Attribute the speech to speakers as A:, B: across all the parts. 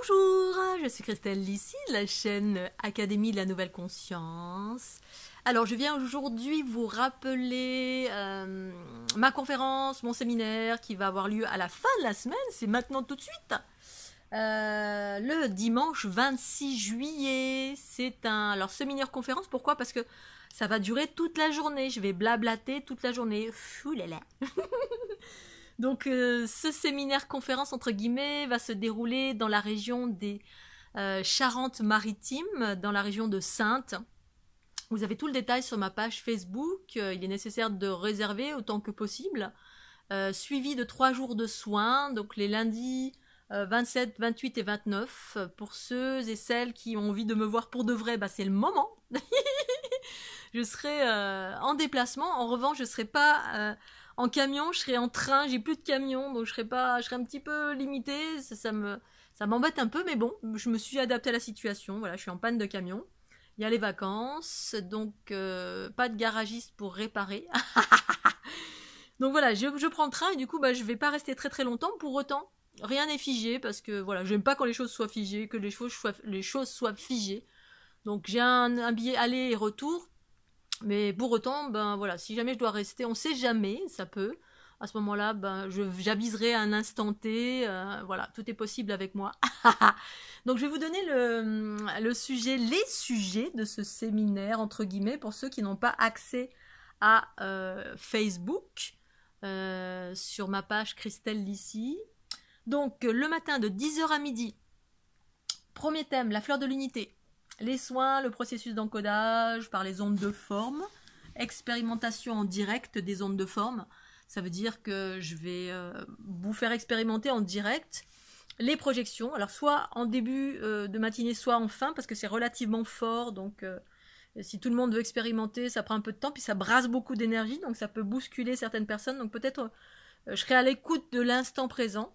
A: Bonjour, je suis Christelle Lissy de la chaîne Académie de la Nouvelle Conscience. Alors je viens aujourd'hui vous rappeler ma conférence, mon séminaire qui va avoir lieu à la fin de la semaine, c'est maintenant tout de suite. Le dimanche 26 juillet, c'est un séminaire conférence, pourquoi? Parce que ça va durer toute la journée, je vais blablater toute la journée. Oulala. Donc ce séminaire conférence entre guillemets va se dérouler dans la région des Charentes-Maritimes, dans la région de Saintes. Vous avez tout le détail sur ma page Facebook, il est nécessaire de réserver autant que possible. Suivi de 3 jours de soins, donc les lundis 27, 28 et 29. Pour ceux et celles qui ont envie de me voir pour de vrai, bah, c'est le moment. Je serai en déplacement, en revanche je ne serai pas en camion, je serai en train, j'ai plus de camion, donc je serai un petit peu limitée, ça m'embête un peu, mais bon, je me suis adaptée à la situation, voilà, je suis en panne de camion. Il y a les vacances, donc pas de garagiste pour réparer. Donc voilà, je prends le train et du coup, bah, je vais pas rester très très longtemps. Pour autant, rien n'est figé parce que voilà, j'aime pas quand les choses soient figées, que les choses soient figées. Donc j'ai un billet aller et retour, mais pour autant, ben voilà, si jamais je dois rester, on sait jamais, ça peut. À ce moment-là, ben j'aviserai à un instant T, voilà, tout est possible avec moi. Donc je vais vous donner les sujets de ce séminaire, entre guillemets, pour ceux qui n'ont pas accès à Facebook, sur ma page Christelle Lissy. Donc le matin de 10h à midi, premier thème, la fleur de l'unité. Les soins, le processus d'encodage par les ondes de forme, expérimentation en direct des ondes de forme. Ça veut dire que je vais vous faire expérimenter en direct les projections. Alors soit en début de matinée, soit en fin, parce que c'est relativement fort. Donc si tout le monde veut expérimenter, ça prend un peu de temps, puis ça brasse beaucoup d'énergie, donc ça peut bousculer certaines personnes. Donc peut-être je serai à l'écoute de l'instant présent.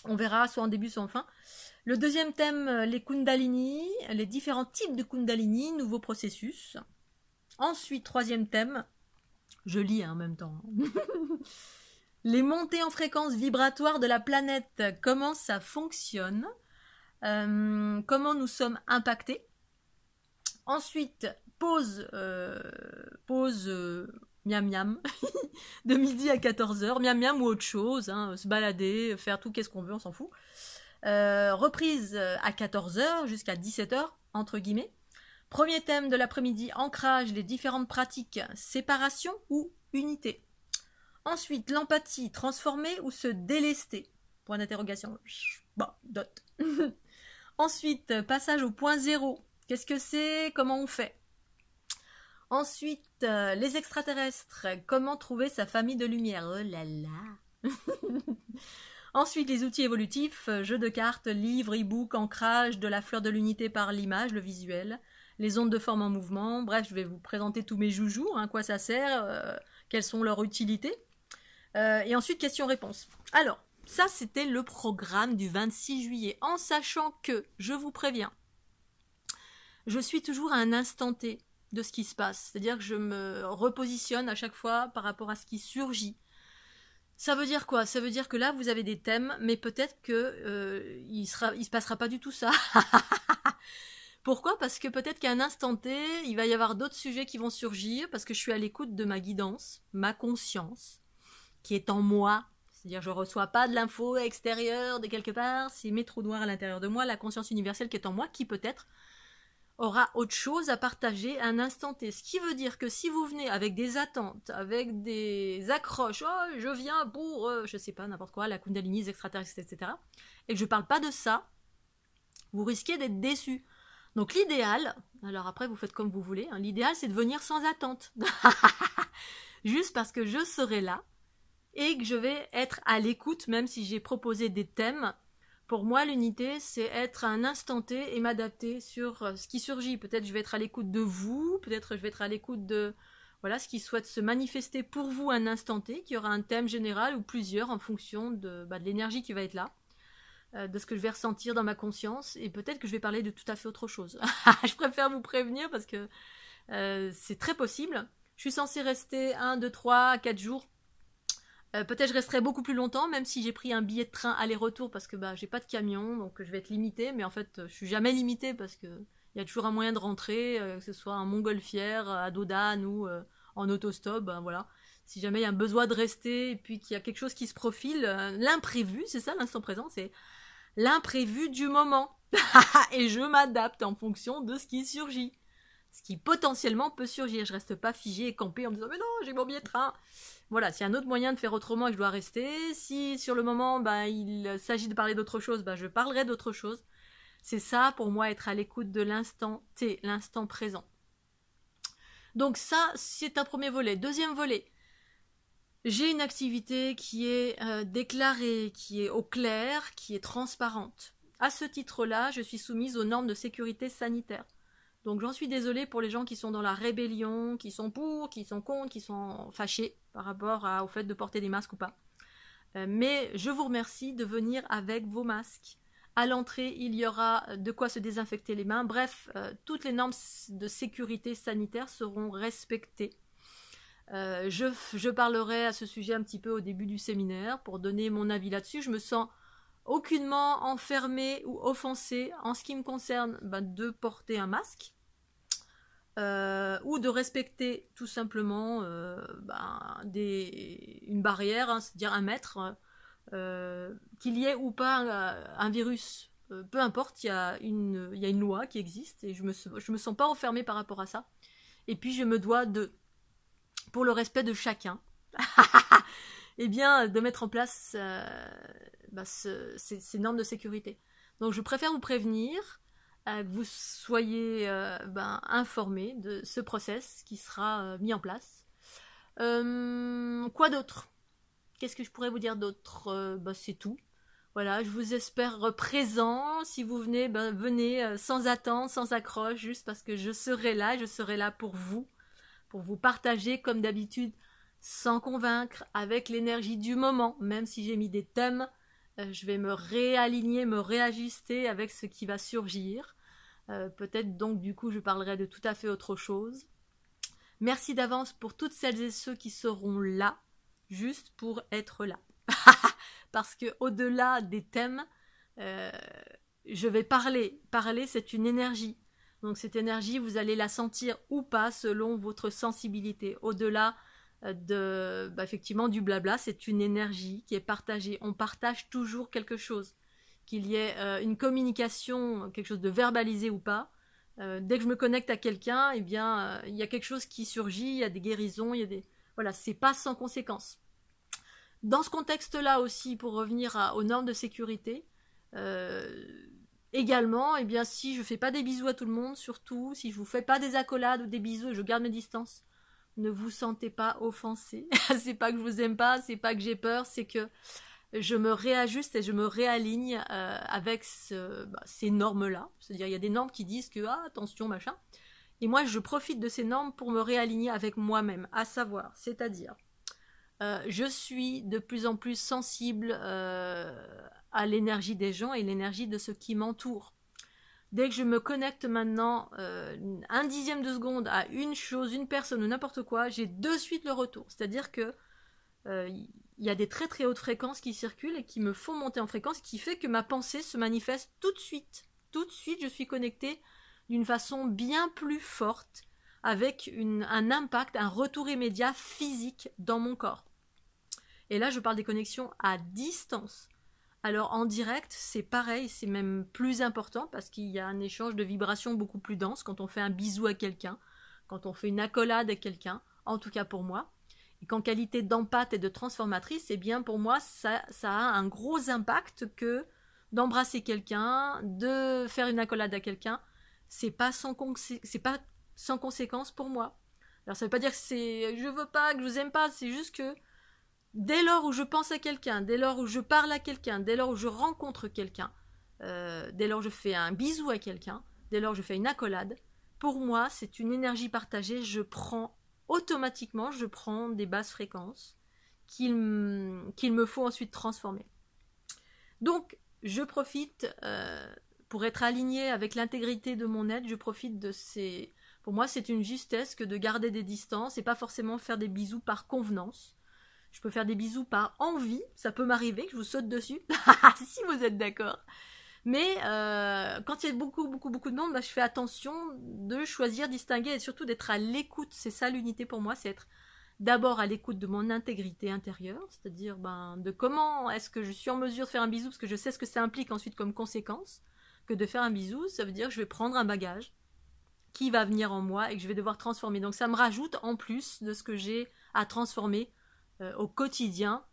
A: On verra, soit en début, soit en fin. Le deuxième thème, les Kundalini, les différents types de Kundalini, nouveaux processus. Ensuite, troisième thème, je lis en même temps. Les montées en fréquence vibratoire de la planète, comment ça fonctionne, comment nous sommes impactés. Ensuite, pause miam miam, de midi à 14h, miam miam ou autre chose, hein, se balader, faire tout, qu'est-ce qu'on veut, on s'en fout. Reprise à 14h jusqu'à 17h, entre guillemets. Premier thème de l'après-midi, ancrage, les différentes pratiques, séparation ou unité. Ensuite, l'empathie, transformer ou se délester. Point d'interrogation. Bon, dot. Ensuite, passage au point zéro. Qu'est-ce que c'est? Comment on fait? Ensuite, les extraterrestres. Comment trouver sa famille de lumière? Oh là là. Ensuite, les outils évolutifs, jeux de cartes, livres, e-book, ancrage de la fleur de l'unité par l'image, le visuel, les ondes de forme en mouvement. Bref, je vais vous présenter tous mes joujoux, hein, quoi ça sert, quelles sont leurs utilités. Et ensuite, questions-réponses. Alors, ça, c'était le programme du 26 juillet. En sachant que, je vous préviens, je suis toujours à un instant T de ce qui se passe. C'est-à-dire que je me repositionne à chaque fois par rapport à ce qui surgit. Ça veut dire quoi? Ça veut dire que là, vous avez des thèmes, mais peut-être que il se passera pas du tout ça. Pourquoi? Parce que peut-être qu'à un instant T, il va y avoir d'autres sujets qui vont surgir, parce que je suis à l'écoute de ma guidance, ma conscience, qui est en moi. C'est-à-dire, je reçois pas de l'info extérieure de quelque part, c'est mes trous noirs à l'intérieur de moi, la conscience universelle qui est en moi, qui peut-être aura autre chose à partager à un instant T. Ce qui veut dire que si vous venez avec des attentes, avec des accroches, oh, je viens pour, je sais pas, n'importe quoi, la Kundalini, les extraterrestres, etc., et que je parle pas de ça, vous risquez d'être déçus. Donc l'idéal, alors après vous faites comme vous voulez, hein, l'idéal c'est de venir sans attente. Juste parce que je serai là, et que je vais être à l'écoute, même si j'ai proposé des thèmes. Pour moi, l'unité, c'est être à un instant T et m'adapter sur ce qui surgit. Peut-être je vais être à l'écoute de vous, peut-être je vais être à l'écoute de voilà, ce qui souhaite se manifester pour vous à un instant T, qui aura un thème général ou plusieurs en fonction de l'énergie qui va être là, de ce que je vais ressentir dans ma conscience, et peut-être que je vais parler de tout à fait autre chose. Je préfère vous prévenir parce que c'est très possible. Je suis censée rester 1, 2, 3, 4 jours Peut-être je resterai beaucoup plus longtemps, même si j'ai pris un billet de train aller-retour parce que j'ai pas de camion, donc je vais être limitée. Mais en fait, je suis jamais limitée parce que il y a toujours un moyen de rentrer, que ce soit en montgolfière, à Dodane ou en autostop. Voilà. Si jamais il y a un besoin de rester et puis qu'il y a quelque chose qui se profile, l'imprévu, c'est ça l'instant présent, c'est l'imprévu du moment. Et je m'adapte en fonction de ce qui surgit. Ce qui potentiellement peut surgir. Je reste pas figée et campée en me disant mais non, j'ai mon billet de train. Voilà, s'il y a un autre moyen de faire autrement et que je dois rester, si sur le moment il s'agit de parler d'autre chose, je parlerai d'autre chose. C'est ça pour moi être à l'écoute de l'instant T, l'instant présent. Donc ça, c'est un premier volet. Deuxième volet, j'ai une activité qui est déclarée, qui est au clair, qui est transparente. À ce titre-là, je suis soumise aux normes de sécurité sanitaire. Donc j'en suis désolée pour les gens qui sont dans la rébellion, qui sont pour, qui sont contre, qui sont fâchés par rapport au fait de porter des masques ou pas. Mais je vous remercie de venir avec vos masques. À l'entrée, il y aura de quoi se désinfecter les mains. Bref, toutes les normes de sécurité sanitaire seront respectées. Je parlerai à ce sujet un petit peu au début du séminaire pour donner mon avis là-dessus. Je me sens aucunement enfermée ou offensée en ce qui me concerne de porter un masque ou de respecter tout simplement une barrière, c'est-à-dire 1 mètre, qu'il y ait ou pas un virus. Peu importe, il y a une loi qui existe et je me sens pas enfermée par rapport à ça. Et puis je me dois pour le respect de chacun, de mettre en place ces normes de sécurité. Donc je préfère vous prévenir, que vous soyez informés de ce process qui sera mis en place. Quoi d'autre? Qu'est-ce que je pourrais vous dire d'autre? C'est tout. Voilà, je vous espère présent. Si vous venez, venez sans attente, sans accroche, juste parce que je serai là pour vous partager comme d'habitude, sans convaincre, avec l'énergie du moment. Même si j'ai mis des thèmes, je vais me réaligner, me réajuster avec ce qui va surgir. Peut-être donc du coup je parlerai de tout à fait autre chose. Merci d'avance pour toutes celles et ceux qui seront là, juste pour être là. Parce que au-delà des thèmes, je vais parler. Parler, c'est une énergie. Donc cette énergie, vous allez la sentir ou pas selon votre sensibilité. Au-delà effectivement du blabla, c'est une énergie qui est partagée. On partage toujours quelque chose. Qu'il y ait une communication, quelque chose de verbalisé ou pas. Dès que je me connecte à quelqu'un, il y a quelque chose qui surgit, il y a des guérisons, voilà, c'est pas sans conséquence. Dans ce contexte-là aussi, pour revenir aux normes de sécurité, également, si je fais pas des bisous à tout le monde, surtout, si je vous fais pas des accolades ou des bisous et je garde mes distances, ne vous sentez pas offensés. C'est pas que je vous aime pas, c'est pas que j'ai peur, c'est que je me réajuste et je me réaligne avec ces normes-là. C'est-à-dire, il y a des normes qui disent que, attention, machin. Et moi, je profite de ces normes pour me réaligner avec moi-même, à savoir, c'est-à-dire, je suis de plus en plus sensible à l'énergie des gens et l'énergie de ce qui m'entoure. Dès que je me connecte maintenant 1/10 de seconde à une chose, une personne ou n'importe quoi, j'ai de suite le retour. C'est-à-dire que il y a des très très hautes fréquences qui circulent et qui me font monter en fréquence, qui fait que ma pensée se manifeste tout de suite. Tout de suite, je suis connectée d'une façon bien plus forte, avec un impact, un retour immédiat physique dans mon corps. Et là, je parle des connexions à distance. Alors en direct, c'est pareil, c'est même plus important parce qu'il y a un échange de vibrations beaucoup plus dense quand on fait un bisou à quelqu'un, quand on fait une accolade à quelqu'un, en tout cas pour moi. Et qu'en qualité d'empathe et de transformatrice, pour moi, ça a un gros impact que d'embrasser quelqu'un, de faire une accolade à quelqu'un. C'est pas sans conséquence pour moi. Alors ça veut pas dire que je veux pas, que je vous aime pas, c'est juste que dès lors où je pense à quelqu'un, dès lors où je parle à quelqu'un, dès lors où je rencontre quelqu'un, dès lors où je fais un bisou à quelqu'un, dès lors où je fais une accolade, pour moi, c'est une énergie partagée. Automatiquement, je prends des basses fréquences qu'il me faut ensuite transformer. Donc, je profite, pour être alignée avec l'intégrité de mon être, je profite de ces... Pour moi, c'est une justesse que de garder des distances et pas forcément faire des bisous par convenance. Je peux faire des bisous par envie, ça peut m'arriver que je vous saute dessus, si vous êtes d'accord. Mais quand il y a beaucoup de monde, bah, je fais attention de choisir, distinguer et surtout d'être à l'écoute. C'est ça l'unité pour moi, c'est être d'abord à l'écoute de mon intégrité intérieure, c'est-à-dire de comment est-ce que je suis en mesure de faire un bisou, parce que je sais ce que ça implique ensuite comme conséquence, que de faire un bisou, ça veut dire que je vais prendre un bagage qui va venir en moi et que je vais devoir transformer. Donc ça me rajoute en plus de ce que j'ai à transformer au quotidien,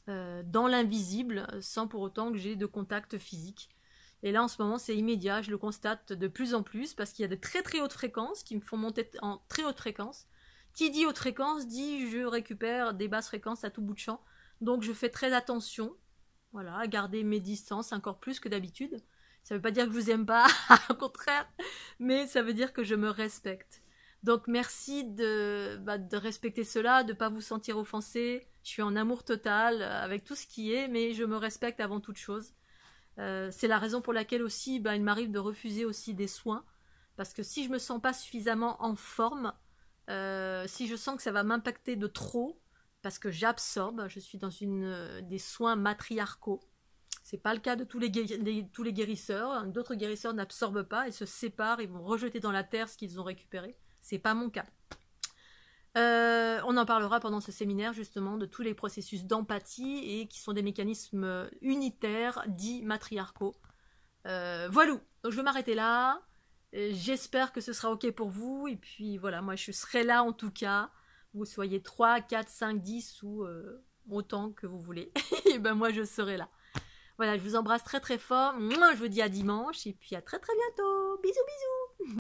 A: dans l'invisible, sans pour autant que j'ai de contact physique. Et là, en ce moment, c'est immédiat, je le constate de plus en plus, parce qu'il y a de très très hautes fréquences qui me font monter en très haute fréquence. Qui dit haute fréquence, dit je récupère des basses fréquences à tout bout de champ. Donc je fais très attention, voilà, à garder mes distances encore plus que d'habitude. Ça ne veut pas dire que je vous aime pas, au contraire, mais ça veut dire que je me respecte. Donc merci de respecter cela, de ne pas vous sentir offensé. Je suis en amour total avec tout ce qui est, mais je me respecte avant toute chose. C'est la raison pour laquelle aussi il m'arrive de refuser aussi des soins, parce que si je me sens pas suffisamment en forme, si je sens que ça va m'impacter de trop, parce que j'absorbe, je suis dans des soins matriarcaux. C'est pas le cas de tous les guérisseurs. D'autres guérisseurs n'absorbent pas, ils se séparent, ils vont rejeter dans la terre ce qu'ils ont récupéré. C'est pas mon cas. On en parlera pendant ce séminaire justement de tous les processus d'empathie et qui sont des mécanismes unitaires dits matriarcaux. Voilà, donc je vais m'arrêter là. J'espère que ce sera ok pour vous et puis voilà, moi je serai là en tout cas. Vous soyez 3, 4, 5, 10 ou autant que vous voulez. Et ben moi je serai là. Voilà, je vous embrasse très très fort. Moi je vous dis à dimanche et puis à très très bientôt. Bisous bisous.